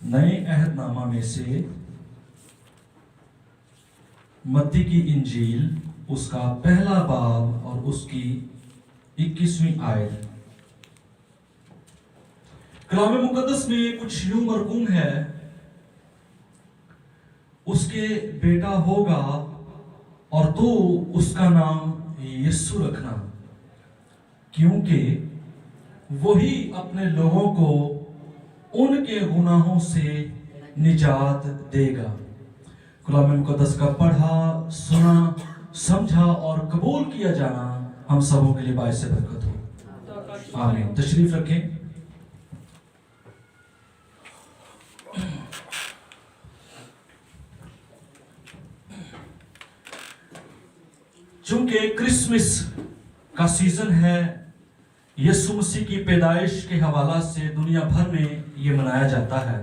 नए अहद नामा में से मत्ती की इंजील उसका पहला बाब और उसकी 21वीं आयत। कलाम मुकद्दस में कुछ यूं मरकूम है, उसके बेटा होगा और तो उसका नाम यीशु रखना, क्योंकि वही अपने लोगों को उनके गुनाहों से निजात देगा। कलाम मुकद्दस का पढ़ा, सुना, समझा और कबूल किया जाना हम सबों के लिए बाइस बरकत हो। आमीन। तशरीफ रखें। चूंकि क्रिसमस का सीजन है, यीशु मसीह की पैदाइश के हवाला से दुनिया भर में ये मनाया जाता है,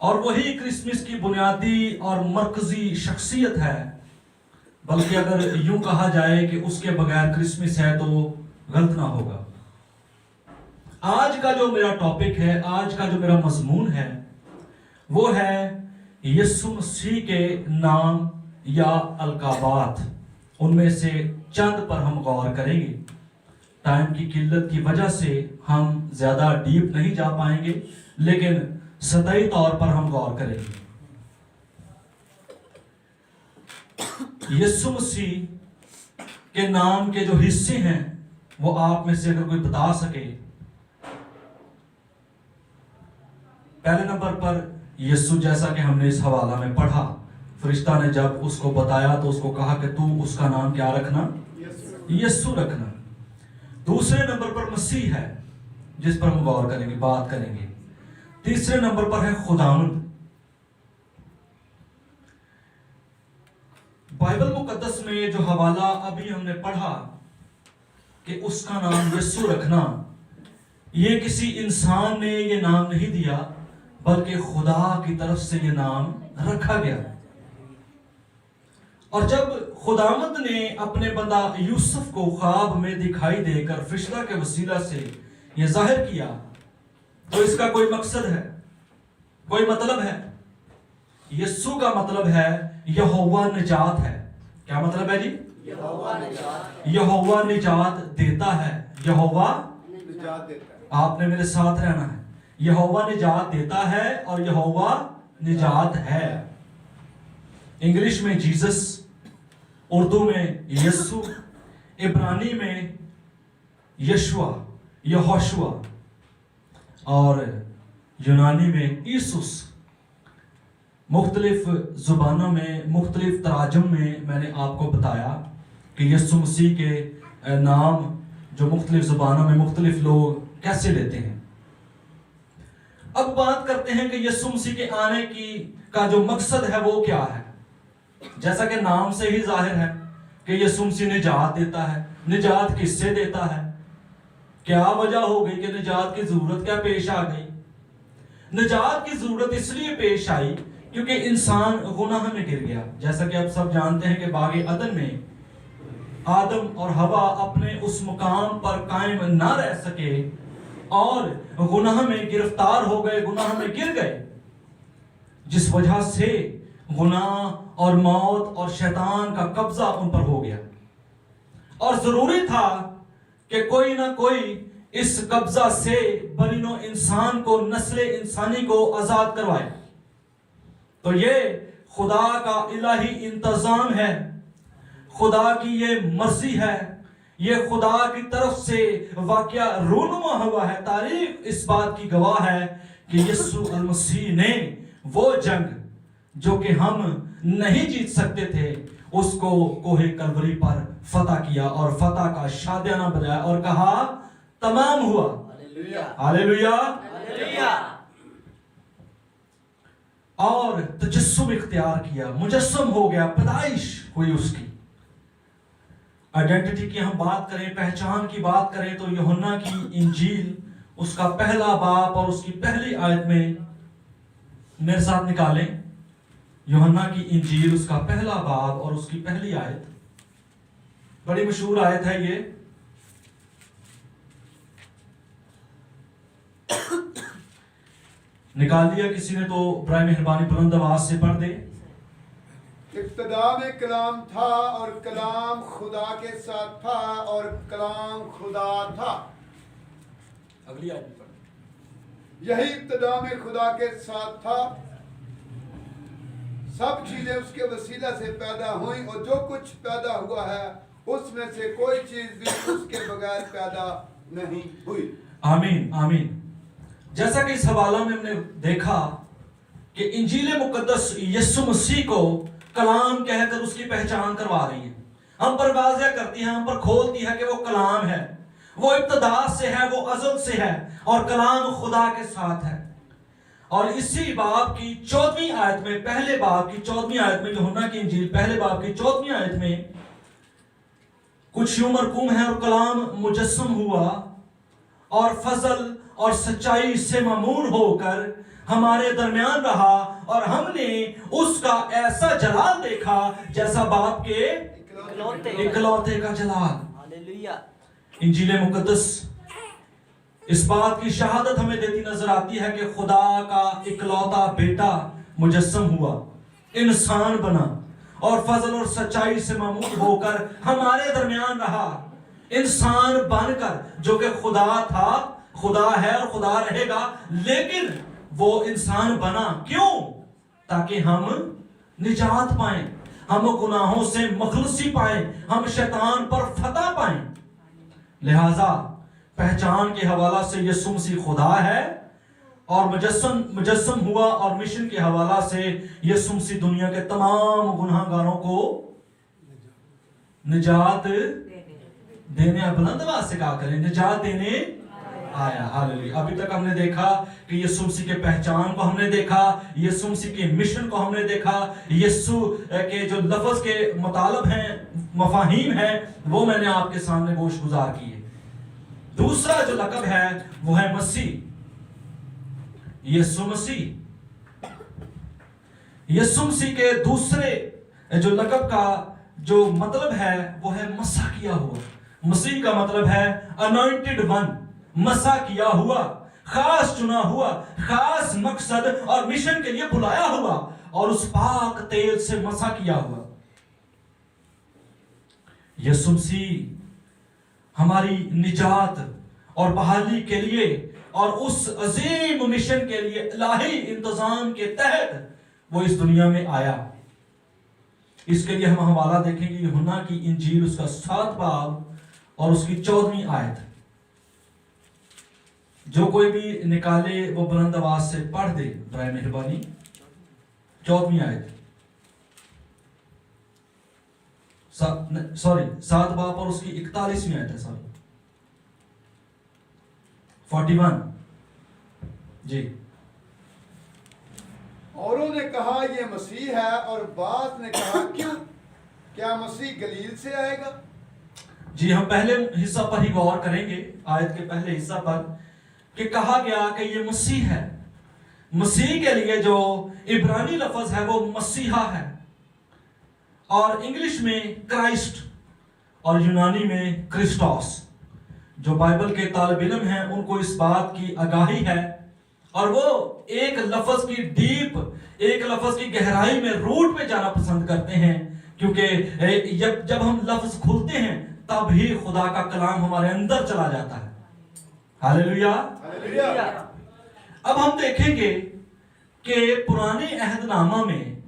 और वही क्रिसमस की बुनियादी और मरकजी शख्सियत है। बल्कि अगर यूं कहा जाए कि उसके बगैर क्रिसमस है तो गलत ना होगा। आज का जो मेरा टॉपिक है, आज का जो मेरा मजमून है, वो है यीशु मसीह के नाम या अलकाबात। उनमें से चंद पर हम गौर करेंगे। टाइम की किल्लत की वजह से हम ज्यादा डीप नहीं जा पाएंगे, लेकिन सतही तौर पर हम गौर करेंगे। यीशु मसीह के नाम के जो हिस्से हैं, वो आप में से अगर कोई बता सके। पहले नंबर पर यीशु, जैसा कि हमने इस हवाला में पढ़ा, फरिश्ता ने जब उसको बताया तो उसको कहा कि तू उसका नाम क्या रखना? यीशु रखना। दूसरे नंबर पर मसीह है, जिस पर हम गौर करेंगे, बात करेंगे। तीसरे नंबर पर है खुदावंद। बाइबल मुकद्दस में जो हवाला अभी हमने पढ़ा कि उसका नाम यीशु रखना, ये किसी इंसान ने ये नाम नहीं दिया, बल्कि खुदा की तरफ से ये नाम रखा गया। और जब खुदावंद ने अपने बंदा यूसुफ को ख्वाब में दिखाई देकर फरिश्ता के वसीला से ये जाहिर किया, तो इसका कोई मकसद है, कोई मतलब है। यीशु का मतलब है यहोवा निजात है। क्या मतलब है जी? यहोवा निजात देता है। यहोवा निजात देता है। आपने मेरे साथ रहना है। यहोवा निजात देता है और यहोवा निजात है। इंग्लिश में जीसस, उर्दू में यीशु, इब्रानी में यशुआ, यहोशुआ, और यूनानी में ईसुस। मुख्तलिफ जुबानों में, मुख्तलिफ तराजुम में मैंने आपको बताया कि यीशु मसीह के नाम जो मुख्तलिफ जुबानों में मुख्तलिफ लोग कैसे लेते हैं। अब बात करते हैं कि यीशु मसीह के आने की का जो मकसद है वो क्या है। जैसा कि नाम से ही जाहिर है कि यीशु मसीह निजात देता है। निजात किससे देता है? क्या वजह हो गई कि निजात की जरूरत क्या पेश आ गई? निजात की जरूरत इसलिए पेश आई क्योंकि इंसान गुनाह में गिर गया। जैसा कि आप सब जानते हैं कि बागे अदन में आदम और हवा अपने उस मुकाम पर कायम ना रह सके और गुनाह में गिरफ्तार हो गए, गुनाह में गिर गए, जिस वजह से गुनाह और मौत और शैतान का कब्जा उन पर हो गया। और जरूरी था कि कोई ना कोई इस कब्जा से बनीनो इंसान को, नस्ल इंसानी को आजाद करवाए। तो ये खुदा का इलाही इंतजाम है, खुदा की ये मर्जी है, ये खुदा की तरफ से वाकया रूनुमा हुआ है। तारीख इस बात की गवाह है कि यीशु मसीह ने वो जंग जो कि हम नहीं जीत सकते थे, उसको कोहे कलवरी पर फतह किया और फतह का शादियाना बजाया और कहा तमाम हुआ। हालेलुया। और तजस्सुम इख्तियार किया, मुजस्सम हो गया, पैदाइश हुई उसकी। आइडेंटिटी की हम बात करें, पहचान की बात करें, तो यूहन्ना की इंजील उसका पहला बाब और उसकी पहली आयत में मेरे साथ निकालें। यूहन्ना की इंजील उसका पहला बाब और उसकी पहली आयत, बड़ी मशहूर आयत है ये। निकाल लिया किसी ने तो बराए मेहरबानी बुलंद आवाज से पढ़ दे। इब्तिदा में कलाम था और कलाम खुदा के साथ था और कलाम खुदा था। अगली आयत भी पढ़। यही इब्तिदा में खुदा के साथ था, सब चीजें उसके वसीला से पैदा हुई और जो कुछ पैदा हुआ है उसमें से कोई चीज भी उसके बगैर पैदा नहीं हुई। आमीन आमीन। जैसा कि इस हवाला में हमने देखा कि इंजील मुकद्दस यीशु मसीह को कलाम कहकर उसकी पहचान करवा रही है, हम पर वाज़ह करती है, हम पर खोलती है कि वो कलाम है, वो इब्तिदा से है, वो अज़ल से है और कलाम खुदा के साथ है। और इसी बाब की 14वीं आयत में, पहले बाब की 14वीं आयत में, यूहन्ना की इंजील पहले बाब की 14वीं आयत में कुछ यूं मरकूम है, और कलाम मुजस्सम हुआ और फजल और सच्चाई से मामूर होकर हमारे दरमियान रहा और हमने उसका ऐसा जलाल देखा जैसा बाप के इकलौते का जलाल। हालेलुया। इंजील मुकद्दस इस बात की शहादत हमें देती नजर आती है कि खुदा का इकलौता बेटा मुजस्सम हुआ, इंसान बना और फजल और सच्चाई से मामूर होकर हमारे दरमियान रहा, इंसान बनकर, जो कि खुदा था, खुदा है और खुदा रहेगा, लेकिन वो इंसान बना क्यों? ताकि हम निजात पाएं, हम गुनाहों से मखलूसी पाएं, हम शैतान पर फतह पाएं। लिहाजा पहचान के हवाला से यीशु मसीह खुदा है और मुजस्सम हुआ, और मिशन के हवाला से यीशु मसीह दुनिया के तमाम गुनाहगारों को निजात देने, बुलंद आवाज से कहा करें, निजात देने आया। हालेलुया। अभी तक हमने देखा कि यीशु मसीह के पहचान को हमने देखा, यीशु मसीह के मिशन को हमने देखा, यीशु के जो लफ्ज के मुतालब हैं, मफाहीम हैं, वो मैंने आपके सामने गोश गुजार किए। दूसरा जो लक़ब है वो है मसीह, यीशु मसीह। यीशु मसीह के दूसरे जो लक़ब का जो मतलब है वो है मसा किया हुआ। मसीह का मतलब है अनॉइंटेड वन, मसा किया हुआ, खास चुना हुआ, खास मकसद और मिशन के लिए बुलाया हुआ और उस पाक तेल से मसा किया हुआ। यीशु मसीह हमारी निजात और बहाली के लिए और उस अजीम मिशन के लिए इलाही इंतजाम के तहत वो इस दुनिया में आया। इसके लिए हम हवाला देखेंगे यूहन्ना की इंजील, उसका 7 बाब और उसकी 14वीं आयत। जो कोई भी निकाले वो बुलंद आवाज से पढ़ दे बराए मेहरबानी। 14वीं आयत, सॉरी 7 बाब और उसकी 41वीं आयत है, सॉरी 41 जी। औरों ने कहा ये मसीह है और बात ने कहा क्यों, क्या मसीह गलील से आएगा? जी, हम पहले हिस्सा पर ही गौर करेंगे, आयत के पहले हिस्सा पर, कि कहा गया कि ये मसीह है। मसीह के लिए जो इब्रानी लफ्ज है वो मसीहा है, और इंग्लिश में क्राइस्ट और यूनानी में क्रिस्टोस। जो बाइबल के तालिब इल्म हैं उनको इस बात की आगाही है, और वो एक लफ्ज की डीप, एक लफ्ज की गहराई में, रूट में जाना पसंद करते हैं, क्योंकि जब हम लफ्ज खुलते हैं तब ही खुदा का कलाम हमारे अंदर चला जाता है। हालेलुया। अब हम देखेंगे कि पुराने अहदनामा में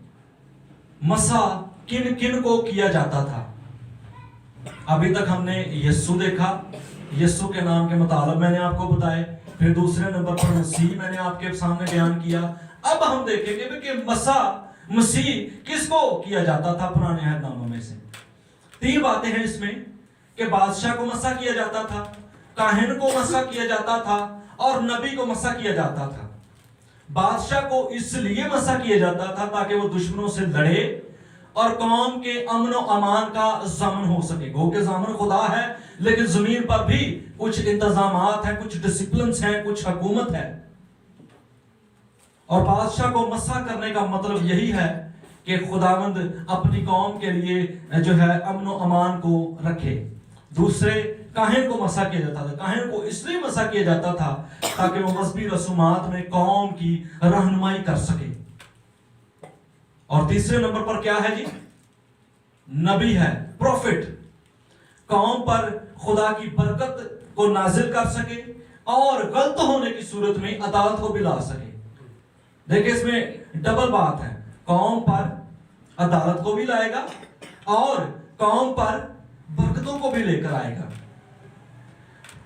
मसा किन किन को किया जाता था। अभी तक हमने यीशु देखा, यीशु के नाम के मुतालब मैंने आपको बताए, फिर दूसरे नंबर पर मसीह मैंने आपके सामने बयान किया। अब हम देखेंगे कि मसीह किसको किया जाता था पुराने अहदनामा में से। 3 बातें हैं इसमें, कि बादशाह को मसा किया जाता था, काहिन को मसा किया जाता था और नबी को मसा किया जाता था। बादशाह को इसलिए मसा किया जाता था ताकि वो दुश्मनों से लड़े और कौम के अमन और अमान का ज़ामन हो सके। गो के ज़ामन खुदा है, लेकिन जमीन पर भी कुछ इंतजामात हैं, कुछ डिसिप्लिन हैं, कुछ हुकूमत है। और बादशाह को मसा करने का मतलब यही है कि खुदावंद अपनी कौम के लिए जो है अमन और अमान को रखे। दूसरे काहिन को मसा किया जाता था। काहिन को इसलिए मसा किया जाता था ताकि वो मजहबी रसूमात में कौम की रहनुमाई कर सके। और तीसरे नंबर पर क्या है जी? नबी है, प्रॉफिट, कौम पर खुदा की बरकत को नाजिल कर सके और गलत होने की सूरत में अदालत को भी ला सके। देखिए इसमें डबल बात है, कौम पर अदालत को भी लाएगा और कौम पर बरकतों को भी लेकर आएगा।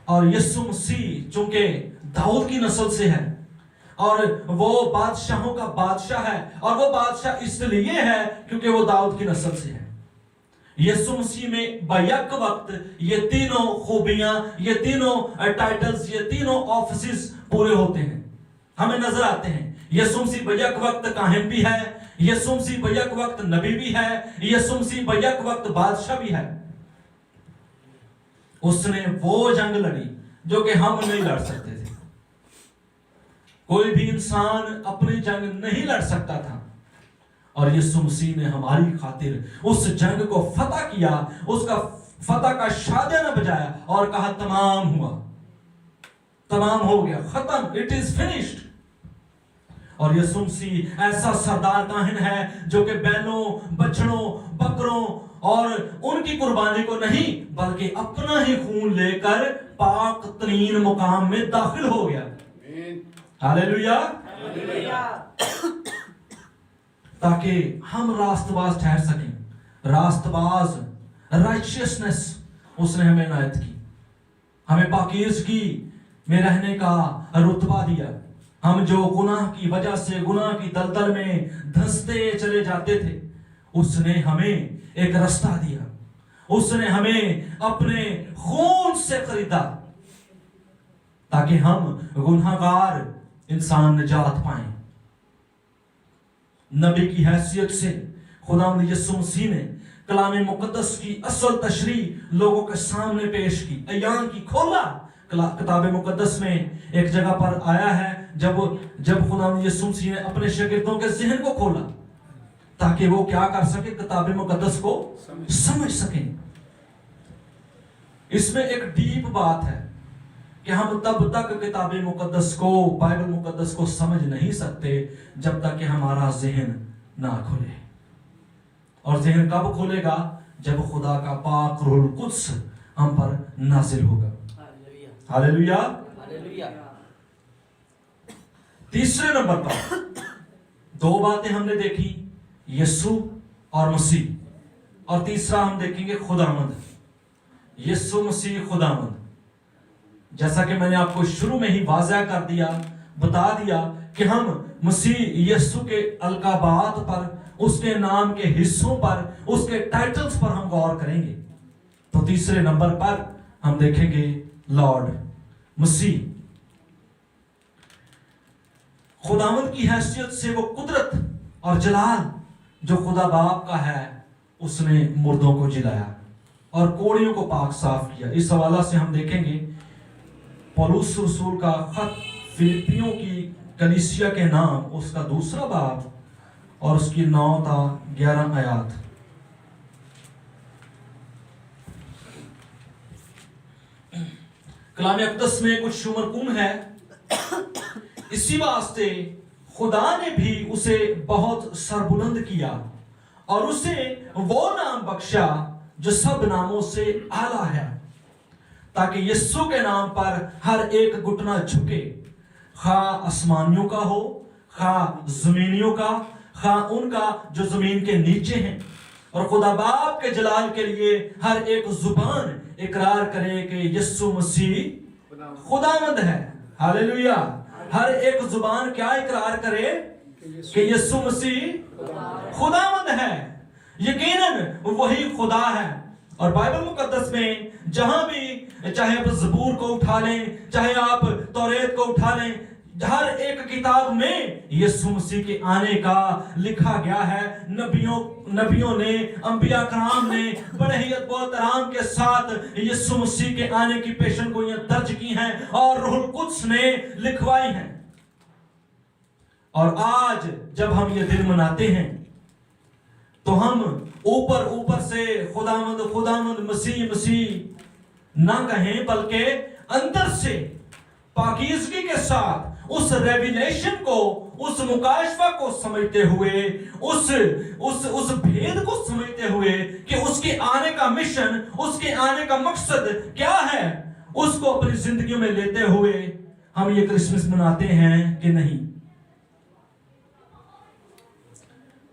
और यीशु मसीह चूंकि दाऊद की नस्ल से है और वो बादशाहों का बादशाह है, और वो बादशाह इसलिए है क्योंकि वो दाऊद की नस्ल से है। यीशु मसीह में बैक वक्त ये तीनों खूबियां, ये तीनों टाइटल्स, ये तीनों ऑफिस पूरे होते हैं, हमें नजर आते हैं। यीशु मसीह बैक वक्त काहिन भी है, यीशु मसीह बैक वक्त नबी भी है, यीशु मसीह बैक वक्त बादशाह भी है। उसने वो जंग लड़ी जो कि हम नहीं लड़ सकते थे। कोई भी इंसान अपनी जंग नहीं लड़ सकता था, और यीशु मसीह ने हमारी खातिर उस जंग को फतह किया, उसका फतह का शादियाना बजाया और कहा तमाम हुआ, तमाम हो गया, खत्म, इट इज फिनिश्ड। और यीशु मसीह ऐसा सरदार काहिन है जो कि बैलों, बछड़ों, बकरों और उनकी कुर्बानी को नहीं बल्कि अपना ही खून लेकर पाक तरीन मुकाम में दाखिल हो गया। हालेलुया, ताकि हम रास्तबाज ठहर सकें। रास्तबाज, राइचियसनेस उसने हमें इनायत की, हमें पाकीज़गी में रहने का रुतबा दिया। हम जो गुनाह की वजह से गुनाह की दलदल में धंसते चले जाते थे, उसने हमें एक रास्ता दिया, उसने हमें अपने खून से खरीदा ताकि हम गुनाहगार इंसान निजात पाएं। नबी की हैसियत से खुदावंद यीशु मसीह ने कलाम मुकद्दस की असल तशरीह लोगों के सामने पेश की, अयान की, खोला। किताब मुकद्दस में एक जगह पर आया है जब खुदावंद यीशु मसीह ने अपने शागिर्दों के ज़हन को खोला ताकि वो क्या कर सके, किताब मुकद्दस को समझ सकें। इसमें एक डीप बात है कि हम तब तक किताब मुकद्दस को, बाइबल मुकद्दस को समझ नहीं सकते जब तक कि हमारा ज़हन ना खुले। और ज़हन कब खुलेगा? जब खुदा का पाक रूहुल कुद्स हम पर नाजिल होगा। Hallelujah, hallelujah. तीसरे नंबर पर दो बातें हमने देखी, यीशु और मसीह, और तीसरा हम देखेंगे खुदावंद। यीशु मसीह खुदावंद, जैसा कि मैंने आपको शुरू में ही वाज़ह कर दिया, बता दिया कि हम मसीह यीशु के अलकाबात पर, उसके नाम के हिस्सों पर, उसके टाइटल्स पर हम गौर करेंगे। तो तीसरे नंबर पर हम देखेंगे लॉर्ड, मसीह। खुदावंद की हैसियत से वो कुदरत और जलाल जो खुदा बाप का है, उसने मुर्दों को जिलाया और कोड़ियों को पाक साफ किया। इस हवाला से हम देखेंगे पौलुस रसूल का खत फिलिपियों की कलीसिया के नाम, उसका दूसरा बाब और उसकी 9 ता 11 आयात। कलाम अक़दस में कुछ शुमरकुन है, इसी वास्ते खुदा ने भी उसे बहुत सरबुलंद किया और उसे वो नाम बख्शा जो सब नामों से आला है, ताकि यीशु के नाम पर हर एक घुटना झुके, खा आसमानियों का हो, खा जमीनियों का, खा उनका जो जमीन के नीचे हैं, और खुदा बाप के जलाल के लिए हर एक जुबान इकरार करे कि यीशु मसीह खुदावंद है। हालेलुया। हर एक जुबान क्या इकरार करे कि यीशु मसीह खुदावंद है। यकीनन वही खुदा है। और बाइबल मुकद्दस में जहां भी, चाहे आप ज़बूर को उठा लें, चाहे आप तौरेत को उठा लें, हर एक किताब में यीशु मसीह के आने का लिखा गया है। नबियों ने, अंबिया कराम ने बड़े ही अद्भुत आराम के साथ यीशु मसीह के आने की पेशन गोइयां दर्ज की हैं और रूहुल कुद्स ने लिखवाई हैं। और आज जब हम ये दिन मनाते हैं तो हम ऊपर से खुदावंद मसीह ना कहें बल्कि अंदर से पाकीज़गी के साथ उस रेविलेशन को, उस मुकाशफा को समझते हुए, उस भेद को समझते हुए कि उसके आने का मिशन, उसके आने का मकसद क्या है, उसको अपनी जिंदगी में लेते हुए हम ये क्रिसमस मनाते हैं कि नहीं।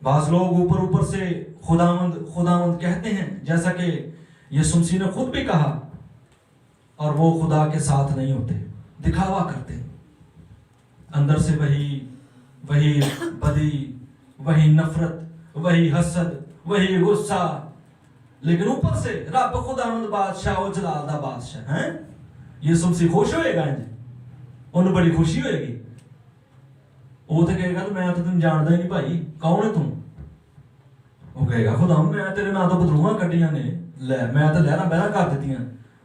बाज लोग ऊपर ऊपर से खुदावंद कहते हैं, जैसा कि यीशु मसीह ने खुद भी कहा, और वो खुदा के साथ नहीं होते, दिखावा करते, अंदर से वही बदी, वही नफरत, वही हसद, वही गुस्सा, लेकिन ऊपर से रब खुदावंद बादशाह और जलाल दा बादशाह हैं। यीशु मसीह खुश होएगा इंज, उन्हें बड़ी खुशी होएगी। वो तो कहेगा तो मैं तो तुम जानता ही नहीं भाई, कौन है तुम? वो कहेगा खुदा मैं तेरे नाल तो बदरूहां कड्डियां ने, ले मैं तो लहरां बहरां कर दित्तियां।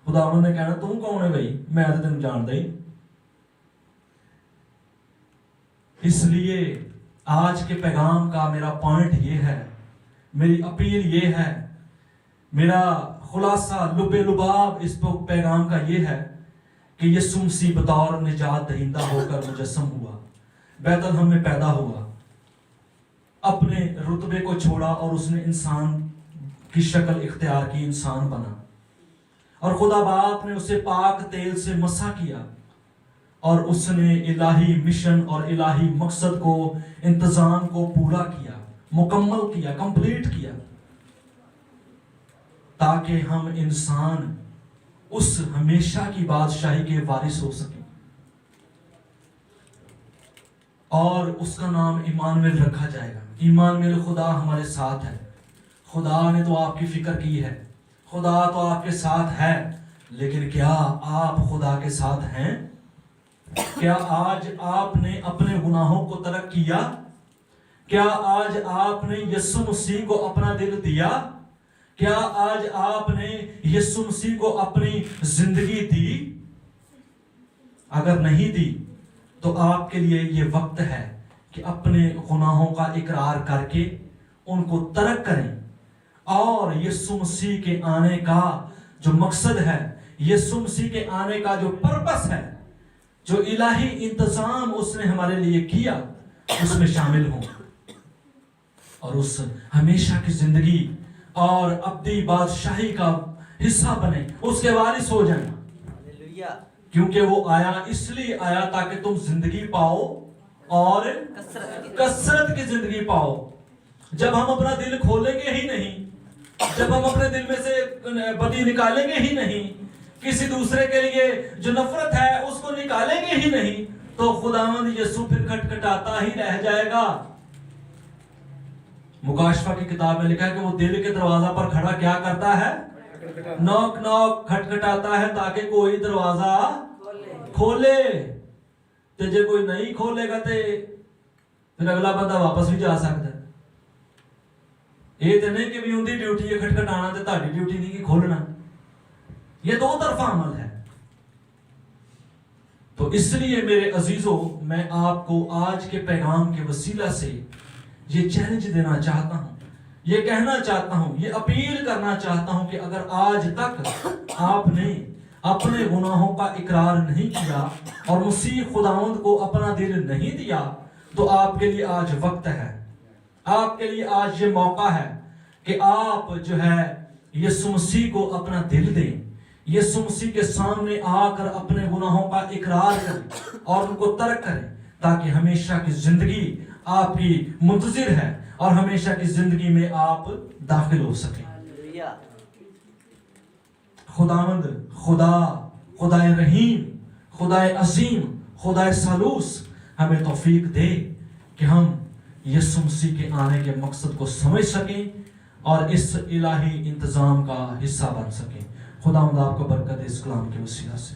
खुदावंद ने कहना तू कौन है भाई, मैं तो तेन जानता ही। इसलिए आज के पैगाम का मेरा पॉइंट ये है, मेरी अपील ये है, मेरा खुलासा लुबे लुबाब इस पैगाम का ये है कि यीशु मसीह बतौर निजात दहिंदा होकर मुजस्सम हुआ, बैतलहम में पैदा हुआ, अपने रुतबे को छोड़ा और उसने इंसान की शक्ल इख्तियार की, इंसान बना, और खुदा बाप ने उसे पाक तेल से मसा किया और उसने इलाही मिशन और इलाही मकसद को, इंतजाम को पूरा किया, मुकम्मल किया, कंप्लीट किया, ताकि हम इंसान उस हमेशा की बादशाही के वारिस हो सके। और उसका नाम इमानुएल रखा जाएगा। इमानुएल खुदा हमारे साथ है। खुदा ने तो आपकी फिक्र की है, खुदा तो आपके साथ है, लेकिन क्या आप खुदा के साथ हैं? क्या आज आपने अपने गुनाहों को तर्क किया? क्या आज आपने यीशु मसीह को अपना दिल दिया? क्या आज आपने यीशु मसीह को अपनी जिंदगी दी? अगर नहीं दी तो आपके लिए ये वक्त है कि अपने गुनाहों का इकरार करके उनको तर्क करें और यीशु मसीह के आने का जो मकसद है, यीशु मसीह के आने का जो पर्पस है, जो इलाही इंतजाम उसने हमारे लिए किया, उसमें शामिल हों और उस हमेशा की जिंदगी और अब्दी बादशाही का हिस्सा बने, उसके वारिस हो जाएं। क्योंकि वो आया इसलिए आया ताकि तुम जिंदगी पाओ और कसरत की जिंदगी पाओ। जब हम अपना दिल खोलेंगे ही नहीं, जब हम अपने दिल में से बदी निकालेंगे ही नहीं, किसी दूसरे के लिए जो नफरत है उसको निकालेंगे ही नहीं, तो खुदावंद यीशु फिर खटखटाता ही रह जाएगा। मुकाशफा की किताब में लिखा है कि वो दिल के दरवाजा पर खड़ा क्या करता है? नॉक नॉक खटखटाता है ताकि कोई दरवाजा खोले। ते जे कोई नहीं खोलेगा ते फिर अगला बंदा वापस भी जा सकता है। ये तो नहीं कि भी उनकी ड्यूटी है खटखटाना ते ताड़ी ड्यूटी नहीं कि खोलना। ये दो तरफा अमल है। तो इसलिए मेरे अजीजों, मैं आपको आज के पैगाम के वसीला से ये चैलेंज देना चाहता हूं, ये कहना चाहता हूं, ये अपील करना चाहता हूं कि अगर आज तक आपने अपने गुनाहों का इकरार नहीं किया और मसीह खुदावंद को अपना दिल नहीं दिया, तो आपके लिए आज वक्त है, आपके लिए आज ये मौका है कि आप जो है यीशु मसीह को अपना दिल दें, यीशु मसीह के सामने आकर अपने गुनाहों का इकरार करें और उनको तर्क करें, ताकि हमेशा की जिंदगी आपकी मुंतजिर है और हमेशा की जिंदगी में आप दाखिल हो सकें। खुदावंद, खुदाए रहीम, खुदाए अजीम, खुदाए सलूस हमें तौफीक दे कि हम यीशु मसीह के आने के मकसद को समझ सकें और इस इलाही इंतजाम का हिस्सा बन सकें। खुदावंद आपको बरकत इस कलाम के वसीला से।